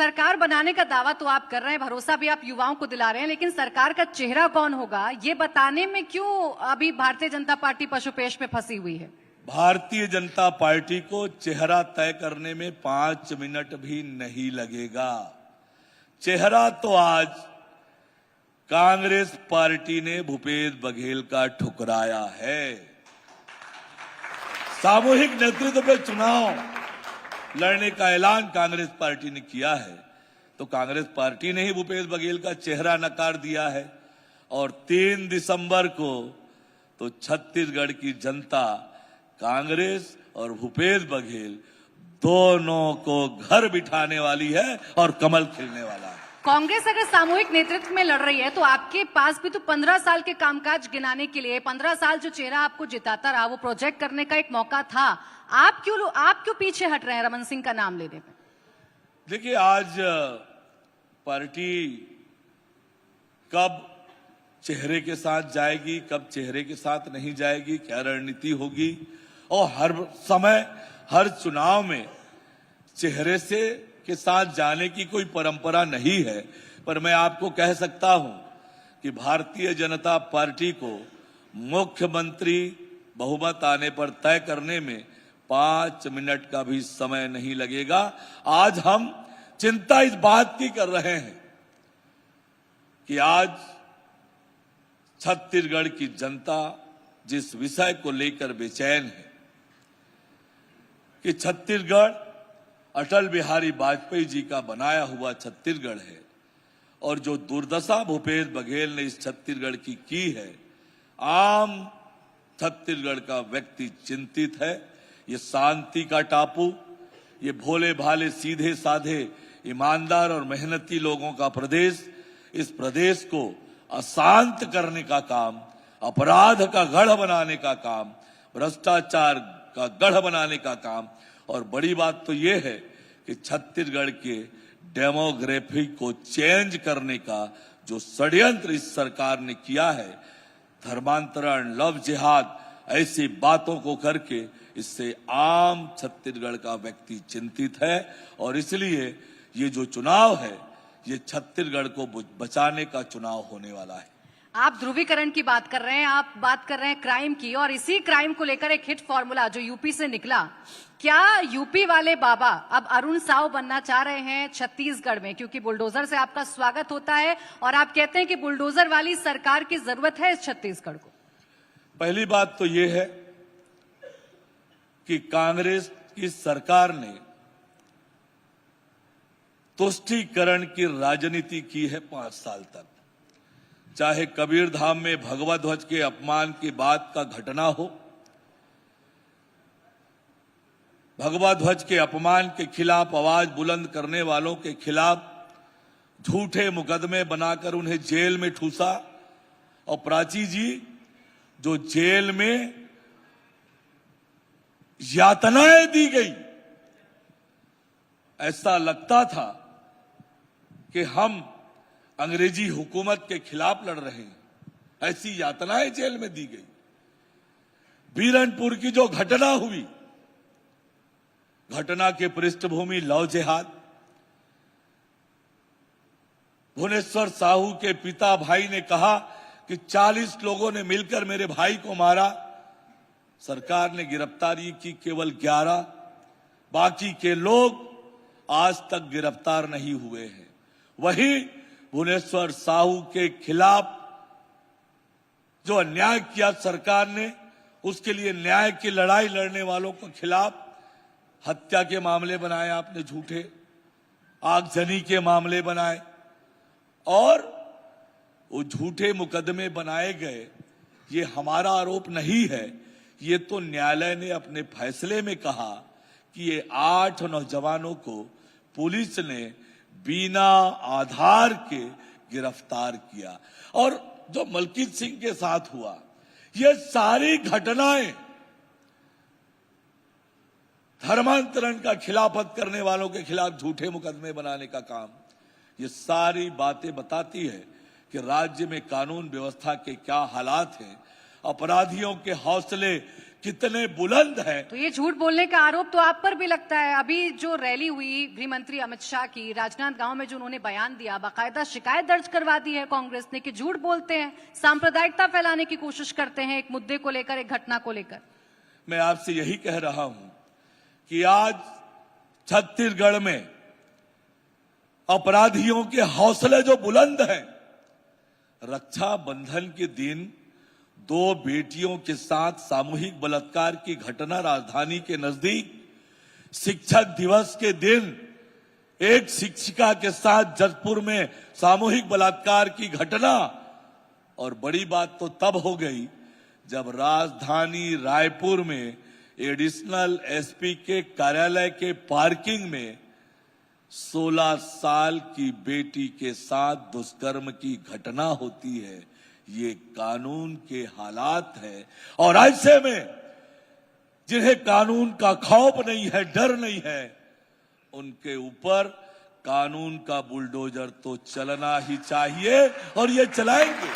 सरकार बनाने का दावा तो आप कर रहे हैं, भरोसा भी आप युवाओं को दिला रहे हैं, लेकिन सरकार का चेहरा कौन होगा ये बताने में क्यों अभी भारतीय जनता पार्टी पशुपेश में फंसी हुई है? भारतीय जनता पार्टी को चेहरा तय करने में 5 मिनट भी नहीं लगेगा। चेहरा तो आज कांग्रेस पार्टी ने भूपेश बघेल का ठुकराया है। सामूहिक नेतृत्व में चुनाव लड़ने का ऐलान कांग्रेस पार्टी ने किया है, तो कांग्रेस पार्टी ने ही भूपेश बघेल का चेहरा नकार दिया है। और 3 दिसंबर को तो छत्तीसगढ़ की जनता कांग्रेस और भूपेश बघेल दोनों को घर बिठाने वाली है और कमल खिलने वाला है। कांग्रेस अगर सामूहिक नेतृत्व में लड़ रही है तो आपके पास भी तो 15 साल के कामकाज गिनाने के लिए 15 साल जो चेहरा आपको जिताता रहा वो प्रोजेक्ट करने का एक मौका था। आप क्यों पीछे हट रहे हैं रमन सिंह का नाम लेने में? देखिए, आज पार्टी कब चेहरे के साथ जाएगी, कब चेहरे के साथ नहीं जाएगी, क्या रणनीति होगी, और हर समय हर चुनाव में चेहरे से के साथ जाने की कोई परंपरा नहीं है। पर मैं आपको कह सकता हूं कि भारतीय जनता पार्टी को मुख्यमंत्री बहुमत आने पर तय करने में 5 मिनट का भी समय नहीं लगेगा। आज हम चिंता इस बात की कर रहे हैं कि आज छत्तीसगढ़ की जनता जिस विषय को लेकर बेचैन है कि छत्तीसगढ़ अटल बिहारी वाजपेयी जी का बनाया हुआ छत्तीसगढ़ है, और जो दुर्दशा भूपेश बघेल ने इस छत्तीसगढ़ की है, आम छत्तीसगढ़ का व्यक्ति चिंतित है। ये शांति का टापू, ये भोले भाले सीधे साधे ईमानदार और मेहनती लोगों का प्रदेश, इस प्रदेश को अशांत करने का काम, अपराध का गढ़ बनाने का काम, भ्रष्टाचार का गढ़ बनाने का काम, और बड़ी बात तो ये है कि छत्तीसगढ़ के डेमोग्राफी को चेंज करने का जो षड्यंत्र इस सरकार ने किया है, धर्मांतरण, लव जिहाद, ऐसी बातों को करके, इससे आम छत्तीसगढ़ का व्यक्ति चिंतित है। और इसलिए ये जो चुनाव है, ये छत्तीसगढ़ को बचाने का चुनाव होने वाला है। आप ध्रुवीकरण की बात कर रहे हैं, आप बात कर रहे हैं क्राइम की, और इसी क्राइम को लेकर एक हिट फॉर्मूला जो यूपी से निकला, क्या यूपी वाले बाबा अब अरुण साव बनना चाह रहे हैं छत्तीसगढ़ में? क्योंकि बुलडोजर से आपका स्वागत होता है और आप कहते हैं कि बुलडोजर वाली सरकार की जरूरत है इस छत्तीसगढ़ को। पहली बात तो ये है कि कांग्रेस की सरकार ने तुष्टीकरण की राजनीति की है 5 साल तक। चाहे कबीरधाम में भगवा ध्वज के अपमान की बात का घटना हो, भगवा ध्वज के अपमान के खिलाफ आवाज बुलंद करने वालों के खिलाफ झूठे मुकदमे बनाकर उन्हें जेल में ठूसा, और प्राची जी जो जेल में यातनाएं दी गई, ऐसा लगता था कि हम अंग्रेजी हुकूमत के खिलाफ लड़ रहे हैं, ऐसी यातनाएं जेल में दी गई। बीरनपुर की जो घटना हुई, घटना के पृष्ठभूमि लव जिहाद, भुवनेश्वर साहू के पिता भाई ने कहा कि 40 लोगों ने मिलकर मेरे भाई को मारा। सरकार ने गिरफ्तारी की केवल 11, बाकी के लोग आज तक गिरफ्तार नहीं हुए हैं। वही भुवनेश्वर साहू के खिलाफ जो अन्याय किया सरकार ने, उसके लिए न्याय की लड़ाई लड़ने वालों के खिलाफ हत्या के मामले बनाए आपने झूठे, आगजनी के मामले बनाए, और वो झूठे मुकदमे बनाए गए। ये हमारा आरोप नहीं है, ये तो न्यायालय ने अपने फैसले में कहा कि ये 8 नौजवानों को पुलिस ने बिना आधार के गिरफ्तार किया। और जो मलकीत सिंह के साथ हुआ, ये सारी घटनाएं धर्मांतरण का खिलाफत करने वालों के खिलाफ झूठे मुकदमे बनाने का काम, ये सारी बातें बताती है कि राज्य में कानून व्यवस्था के क्या हालात हैं, अपराधियों के हौसले कितने बुलंद हैं। तो ये झूठ बोलने का आरोप तो आप पर भी लगता है। अभी जो रैली हुई गृह मंत्री अमित शाह की राजनांदगांव में, जो उन्होंने बयान दिया, बाकायदा शिकायत दर्ज करवा दी है कांग्रेस ने कि झूठ बोलते हैं, सांप्रदायिकता फैलाने की कोशिश करते हैं एक मुद्दे को लेकर, एक घटना को लेकर। मैं आपसे यही कह रहा हूं कि आज छत्तीसगढ़ में अपराधियों के हौसले जो बुलंद हैं, रक्षाबंधन के दिन 2 बेटियों के साथ सामूहिक बलात्कार की घटना राजधानी के नजदीक, शिक्षक दिवस के दिन एक शिक्षिका के साथ जजपुर में सामूहिक बलात्कार की घटना, और बड़ी बात तो तब हो गई जब राजधानी रायपुर में एडिशनल एसपी के कार्यालय के पार्किंग में 16 साल की बेटी के साथ दुष्कर्म की घटना होती है। ये कानून के हालात है, और ऐसे में जिन्हें कानून का खौफ नहीं है, डर नहीं है, उनके ऊपर कानून का बुलडोजर तो चलना ही चाहिए, और ये चलाएंगे।